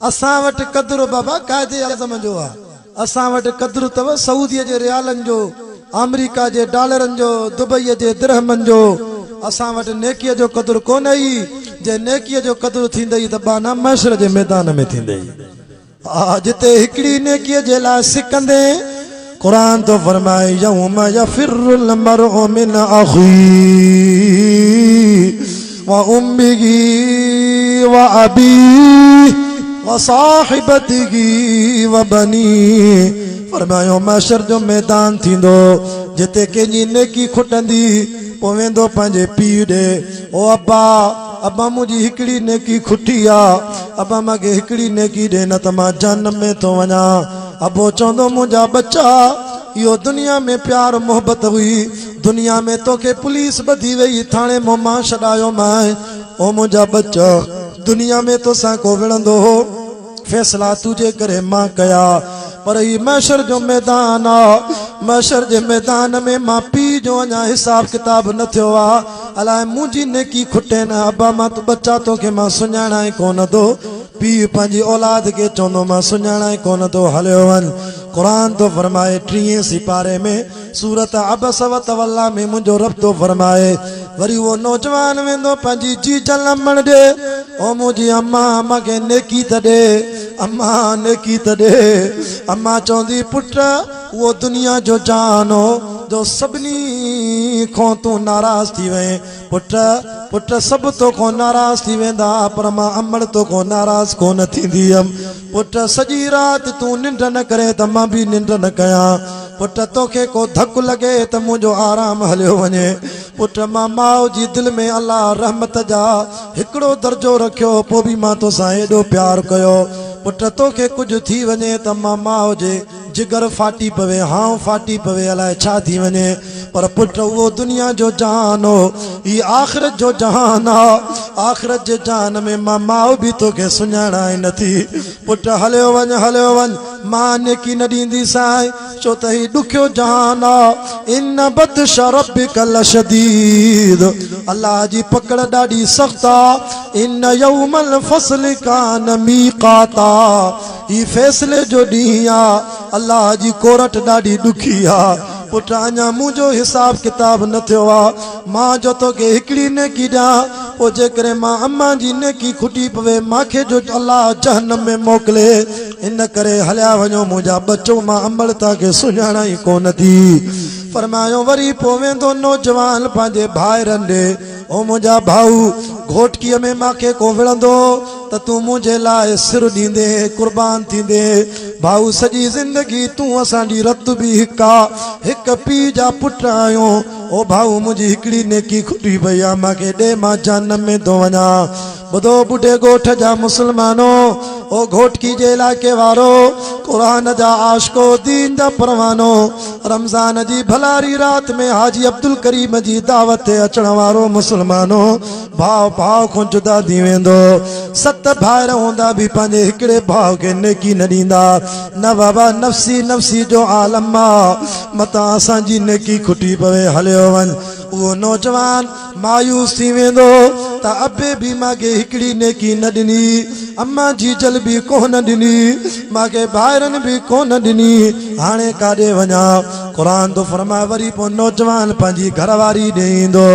असां वटि क़द्रु बाबा कायदे आज़म जो आहे। असां वटि क़द्रु अथव सऊदीअ जे रियालनि जो, अमेरिका जे डॉलरनि जो, दुबईअ जे दिरहमनि जो। असां वटि नेकीअ जो क़द्रु कोन ई। जे नेकीअ जो क़द्रु थींदई त बाना महशर जे मैदान में थींदई। जिते हिकिड़ी नेकीअ जे लाइ सिकंदे कुरान तो फरमाए यौम यफिरुल मरउ मिन अखी व उम्मिही व अबीही व साहिबतिही व बनी। फरमायो महशर जो मैदान थींदो जिते कंहिंजी नेकी खुटंदी पोइ वेंदो पंहिंजे पीउ ॾे, ओ अब्बा अब्बा मुंहिंजी हिकिड़ी नेकी खुटी आहे, अब्बा मूंखे हिकिड़ी नेकी ॾे न त मां जहन्नम में थो वञा। अबो चवंदो मुंहिंजा बच्चा इहो दुनिया में प्यार मोहब्बत हुई, दुनिया में तोखे पुलिस ॿधी वई थाणे मां मां छॾायो मां। ओ मुंहिंजा बच्चा दुनिया में तोसां को विढ़ंदो हो, फैसला तुझे करे मां कया, पर ही महशर जो मैदान आ। महशर जे मैदान में मां पीउ जो अञा हिसाब किताब न थियो आ। अलाए मुंहिंजी नेकी खुटे न। अब्बा मां तूं बच्चा तोखे मां सुञाणा ई कोन थो। पीउ पंहिंजी औलाद खे चवंदो मां सुञाणा ई कोन थो, हलियो वञ। कुरान तो फरमाए 30 सिपारे में सूरत अबस व तवल्ला में मुंहिंजो रब तो फरमाए वरी वो नौजवान वेंदो पंहिंजी जी जलमण ॾे, ओ मुंहिंजी अम्मा मूंखे नेकी त ॾे, अम्मा नेकी त ॾे। अम्मा चवंदी पुट वो दुनिया जो जान हो जो सभिनी खां तूं नाराज़ थी वए। पुट पुट सभु तोखां नाराज़ थी वेंदा, पर मां अमड़ तोखां नाराज़ कोन थींदी हुयमि। पुट सॼी राति तूं निंड न करे त मां बि निंड न कयां। पुट तोखे को धकु लॻे त मुंहिंजो आराम हलियो वञे। पुट मां माउ जी दिलि में अलाह रहमत जा हिकिड़ो दर्जो रखियो, पोइ बि मां तोसां हेॾो प्यार कयो। पुट तोखे कुझु थी वञे त मां माउ जे जिगर फाटी पवे, हाउ फाटी पवे, अलाए छा थी वञे, पर पुट उहो दुनिया जो जहान हो, ही आख़िरत जो जहान आ। आख़िरत जे जहान में मां माउ बि तोखे सुञाणा ई नथी। पुट हलियो वञ, हलियो वञ, मां नेकी न ॾींदी साईं, छो त ही ॾुखियो जहान आ। इन बत्श रब्बिक लशदीद, अल्लाह जी पकड़ ॾाढी सख़्त आ। इन यौमल फस्ल कान मीक़ाता, ही फैसले जो ॾींहुं आ। अल्लाह जी कोरट ॾाढी ॾुखी आ। पुट अञा मुंहिंजो हिसाब किताब न थियो आ। मां जो तोखे हिकिड़ी नेकी ॾियां, पोइ जेकॾहिं मां अम्मा जी नेकी खुटी पवे मूंखे जो अल्लाह जहन्नम में मोकिले। इन करे हलिया वञो मुंहिंजा बच्चो, मां अमल तव्हांखे सुञाणा ई कोन थी। फरमायो वरी पोइ वेंदो नौजवान पंहिंजे भाइरनि ॾे, ओ मुंहिंजा भाऊ घोटकीअ में मूंखे को विढ़ंदो त तूं मुंहिंजे लाइ सिर ॾींदे, कुर्बान थींदे। भाऊ सॼी ज़िंदगी तूं असांजी रत बि हिकु आ, हिकु पीउ जा पुट आहियूं। ओ भाऊ मुंहिंजी हिकिड़ी नेकी खुटी पई आहे, मूंखे ॾे, मां जहन्नम में थो वञा। ॿुधो बुढे ॻोठ जा मुस्लमानो, ओ घोटकी जे इलाइक़े वारो, क़ुरान जा आशिको, दीन जा परवानो, रमज़ान जी भलारी रात में हाजी अब्दुल करीम जी दावत ते अचण वारो मुस्लमानो, भाउ भाउ खां जुदा थी वेंदो। 7 भाइर हूंदा बि पंहिंजे हिकिड़े भाउ खे नेकी न ॾींदा। न बाबा नफ़्सी नफ़्सी जो आलम आ, मतां असांजी नेकी खुटी पवे, हलियो वञ। उहो नौजवान मायूस थी वेंदो त अबे बि मूंखे हिकिड़ी नेकी न ॾिनी, अम्मा जी जल बि कोन ॾिनी, मूंखे भाइरनि बि कोन ॾिनी, हाणे काॾे वञा। क़ुरान तो फरमाए वरी पोइ नौजवान पंहिंजी घरवारी ॾे ईंदो।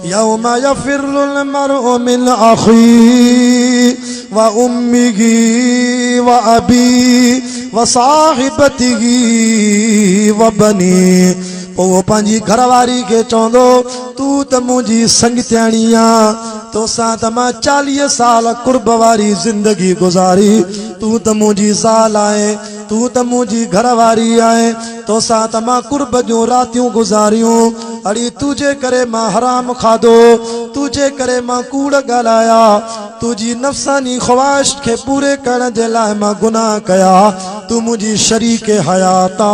यौम यफिरुल मरउ मिन अखी व उम्मिही व अबीही व साहिबतिही व बनी। पोइ वो पंहिंजी घरवारी खे चवंदो तूं त मुंहिंजी संगत्याणी आ, तोसां त मां 40 साल कुर्ब वारी ज़िंदगी गुज़ारी, तूं त मुंहिंजी ज़ाल आहे, तूं त मुंहिंजी घरवारी आहे, तोसां त मां कुर्ब जूं रातियूं गुज़ारियूं। अड़ी तुझे करे मां हराम खाधो, तुझे करे मां कूड़ ॻाल्हाया, तुंहिंजी नफ़्सानी ख़्वाहिश खे पूरे करण जे लाइ मां गुनाह कया। तूं मुंहिंजी शरीक हयात आ,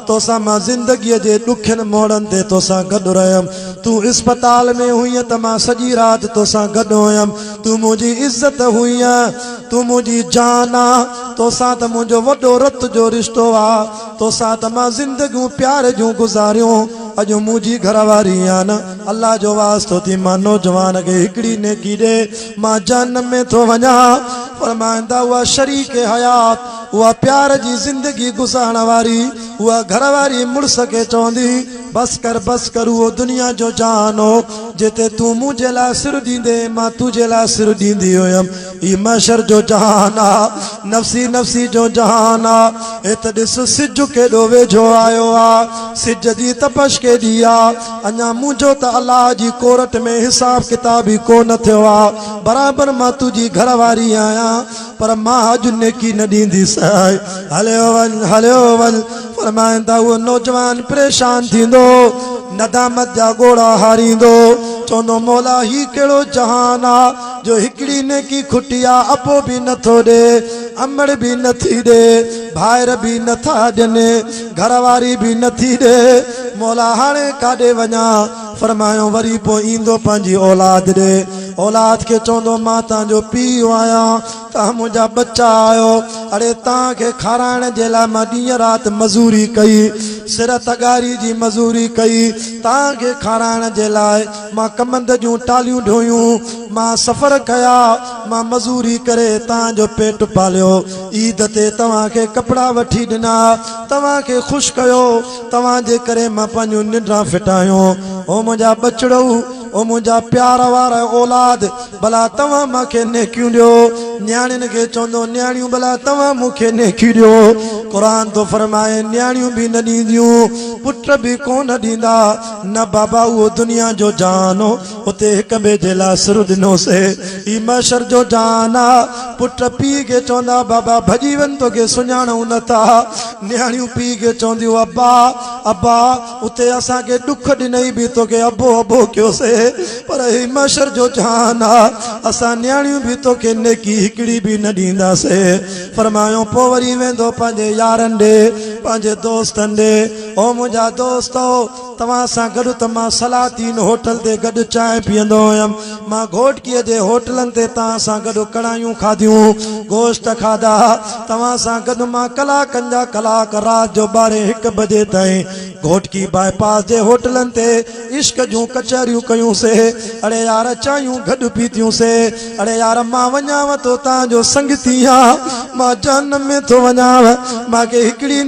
तोसां मां ज़िंदगीअ जे ॾुखियनि मोड़नि ते तोसां गॾु रहियमि। तूं इस्पताल में हुई त मां सॼी राति तोसां गॾु हुयमि। तूं मुंहिंजी इज़त हुई, तूं मुंहिंजी जान आ, तोसां त मुंहिंजो वॾो रत जो रिश्तो आ, तोसां त मां ज़िंदगियूं प्यार जूं गुज़ारियूं। अॼु मुंहिंजी घरवारी आ न, अल्लाह जो वास्तो थी मां नौजवान खे हिकिड़ी नेकी ॾे, मां जहन्नम में थो वञा। फरमाइंदा हुआ शरीक हयात उहा प्यार जी जिंदगी गुजारण वारी उहा घर वारी मुड़स के चवंदी बस कर वो दुनिया जो जान हो जिते तू मुझे लाइ सिर ॾींदे मां तुझे लाइ सिर ॾींदी हुयमि ई महशर जो जहान आ नफ़्सी नफ़्सी जो जहान आ एत ॾिस सिज केॾो वेझो आयो आ सिज जी तपश केॾी आ अञा मुंहिंजो त अलाह जी कोरट में हिसाब किताब ई कोन थियो आ बराबरि मां तुंहिंजी घर वारी आहियां पर मां अॼु नेकी न ॾींदीसांइ हलियो वञ फरमाईंदा उहो नौजवान परेशान थींदो नदामत जा गोड़ा हारींदो चवंदो मौला ही कहिड़ो जहान आ जो हिकिड़ी नेकी खुटी आ अपो बि नथो ॾे अमड़ बि नथी ॾे भाइर बि नथा ॾियनि घर वारी बि नथी ॾे मौला हाणे काॾे वञा फरमायो वरी पोइ ईंदो पंहिंजी औलाद ॾे औलाद खे चवंदो मां तव्हांजो पीउ आहियां तव्हां मुंहिंजा बच्चा आहियो अड़े तव्हांखे खाराइण जे लाइ मां ॾींहं राति मज़ूरी कई सिर तगारी जी मज़ूरी कई तव्हांखे खाराइण जे लाइ मां कमंद जूं टालियूं ढोयूं मां सफ़र कया मां मज़ूरी करे तव्हांजो पेट पालियो ईद ते तव्हांखे कपिड़ा वठी ॾिना तव्हांखे ख़ुशि कयो तव्हांजे करे मां पंहिंजूं निंड्रा फिटायूं ओ मुंहिंजा बचड़ो ओ मुंहिंजा प्यार वारा औलाद भला तव्हां मूंखे नेकियूं ॾियो न्याणियुनि खे चवंदो न्याणियूं भला तव्हां मूंखे नेकियूं ॾियो क़ुरान तो फरमाए न्याणियूं बि न ॾींदियूं पुट बि कोन ॾींदा न बाबा उहो दुनिया जो जान हो उते हिक ॿिए जे लाइ सिर ॾिनोसीं ई महशर जो जान आहे पुट पीउ खे चवंदा बाबा भॼी वञ तोखे सुञाणूं नथा न्याणियूं पीउ खे चवंदियूं अब्बा अब्बा उते असांखे ॾुख ॾिनई बि तोखे अबो अबो कयोसीं पर ही महशर जो जान आहे असां न्याणियूं बि तोखे नेकी हिकिड़ी बि न ॾींदासीं फरमायो पोइ वरी वेंदो पंहिंजे यारनि ॾे पंहिंजे दोस्तनि ॾे ओ मुंहिंजा दोस्तो तव्हां सां गॾु त मां सलातीन होटल ते गॾु चांहि पीअंदो हुयमि मां घोटकीअ जे होटलनि ते तव्हां सां गॾु कढ़ायूं खाधियूं गोश्त खाधा तव्हां सां गॾु मां कलाकनि जा कलाक राति जो 12-1 बजे ताईं घोटकी बाईपास जे होटलनि ते इश्क जूं कचहरियूं कयूंसीं अड़े यार चांहियूं गॾु पीतियूंसीं अड़े यार मां वञाव थो तव्हांजो संगती आहे मां जहन्नम में थो वञाव मूंखे हिकिड़ी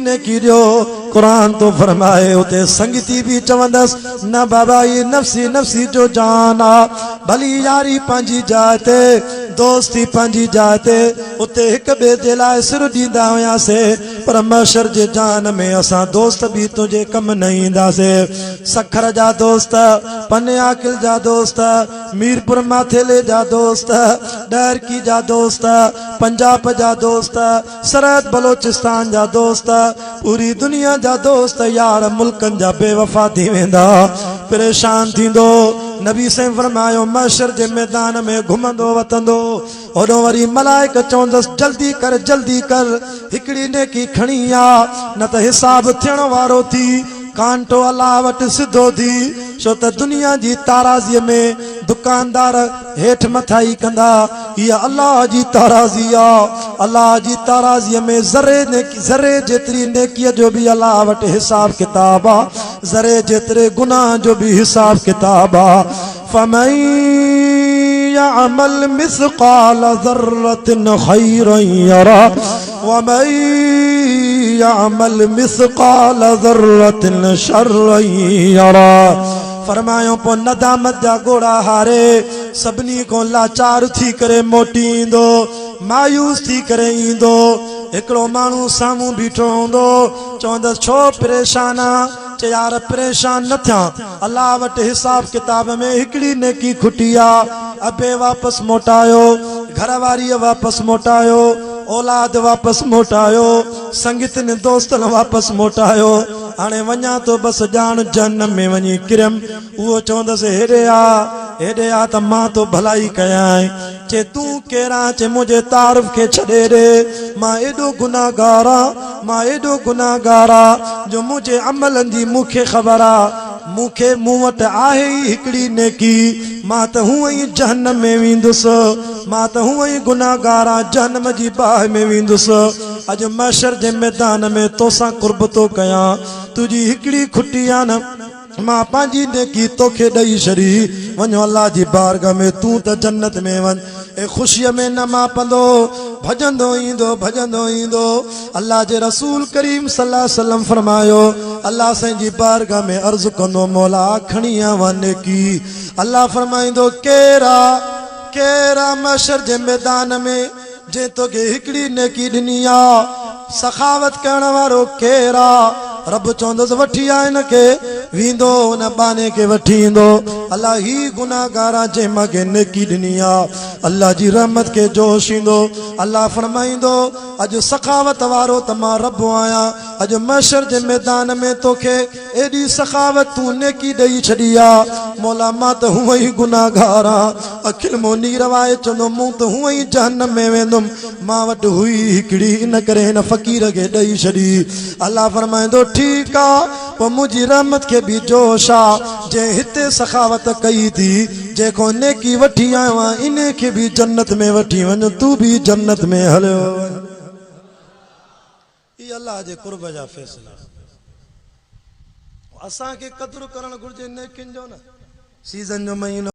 नेकी ॾियो कुरान तो फरमाए उते संगती भी चवंदस न बाबा ये नफ्सी नफ्सी जो जान आ भली यारी पंहिंजी जाइ ते दोस्ती पंहिंजी जाइ ते उते हिक ॿिए जे लाइ सिर ॾींदा हुआसीं पर महशर जे जान में असां दोस्त बि तुंहिंजे कम न ईंदासीं सखर जा दोस्त पने आकिल जा दोस्त मीरपुर माथेले जा दोस्त डहरकी जा दोस्त पंजाब जा दोस्त सरहद बलोचिस्तान जा दोस्त पूरी दुनिया जा दोस्त यार मुल्कन जा बेवफा थी वेंदा परेशान थींदो नबी से फरमायो महशर जे मैदान में घुमंदो वतंदो ओडो वरी मलाइक चवंदस जल्दी कर हिकड़ी नेकी खणी आ न त हिसाब थियण वारो थी कांटो अल्लाह वटि सिधो थी छो त दुनिया जी ताराज़ीअ में दुकानदार हेठ मथाई कंदा इहा अल्लाह जी ताराज़ी आहे अल्लाह जी ताराज़ीअ में ज़रे जेतिरी नेकीअ जो बि अल्लाह वटि हिसाब किताब आहे ज़रे जेतिरे गुनाह जो बि हिसाब किताब आहे फमन यअमल मिस्क़ाल ज़र्रतिन खैरन यरा वमन यअमल मिस्क़ाल ज़र्रतिन शर्रन यरा फरमायो पो नदामत जा घोड़ा हारे सभिनी को लाचार थी करे मोटी ईंदो मायूस थी करे ईंदो हिकिड़ो माण्हू साम्हूं बीठो हूंदो चवंदसि छो परेशान आ चे यार परेशान न थिया अल्लाह वटि हिसाब किताब में हिकिड़ी नेकी खुटी आ अबे वापसि मोटायो घरवारीअ वापसि मोटायो औलाद वापसि मोटायो संगीतनि दोस्तनि वापसि मोटायो हाणे वञा तो बस ॼाण जहन्नम में वञी किरम उहो चवंदसि हेॾे आ त मां तो भलाई कयां चे तूं केरा चे मुझे तारुफ के छड़े रे मां एडो गुनाहगारा जो मुझे अमलन जी मुखे खबर आ मुखे मूं वटि आहे ई हिकिड़ी नेकी मां त हूअं ई जहन्नम में वेंदुसि मां त हूअं ई गुनाहगारा जहन्नम जी बाहि में वेंदुसि अॼु महशर जे मैदान में तोसां कुर्ब तो कयां तुंहिंजी हिकिड़ी खुटी आ न मां पंहिंजी नेकी तोखे ॾेई छॾी वञो अल्लाह जी बारगाह में तूं त जन्नत में वञ ए ख़ुशीअ में न मां पंदो भजंदो ईंदो अल्लाह जे रसूल करीम सल्लल्लाहु अलैहि वसल्लम फरमायो अल्लाह साईं जी बारगाह में अर्ज़ कंदो मौला खणी आ वा नेकी अल्लाह फरमाईंदो केरा महशर जे मैदान में जे तोखे हिकड़ी नेकी ॾिनी आ सखावत करण वारो केरा रब चवंदुसि वठी आ हिन खे वींदो उन बाने खे वठी ईंदो अल्लाह ही गुनाहगार जे मूंखे नेकी ॾिनी आ अल्लाह जी रहमत खे जोश ईंदो अल्लाह फरमाईंदो अॼु सखावत वारो त मां रब आहियां अॼु महशर जे मैदान में तोखे एॾी सखावत तूं नेकी ॾेई छॾी आ मौला मां त हूअं ई गुनाहगार आहियां अखिल मूं नीर वाए चवंदो मूं त हूअं ई जहन्नम में वेंदुमि मां वटि हुई हिकिड़ी इन करे हिन फ़क़ीर खे ॾेई छॾी अल्लाह फरमाईंदो ठीक आ पोइ मुंहिंजी रहमत खे बि जोश आ जे हिते सखावत कई थी जेको नेकी वठी आयो आहे इन खे बि जन्नत में वठी वञ तूं बि जन्नत में हलियो ई अल्लाह जे कुर्ब जा फ़ैसिला असांखे क़दुरु करणु घुर्जे नेकियुनि जो न सीज़न जो महीनो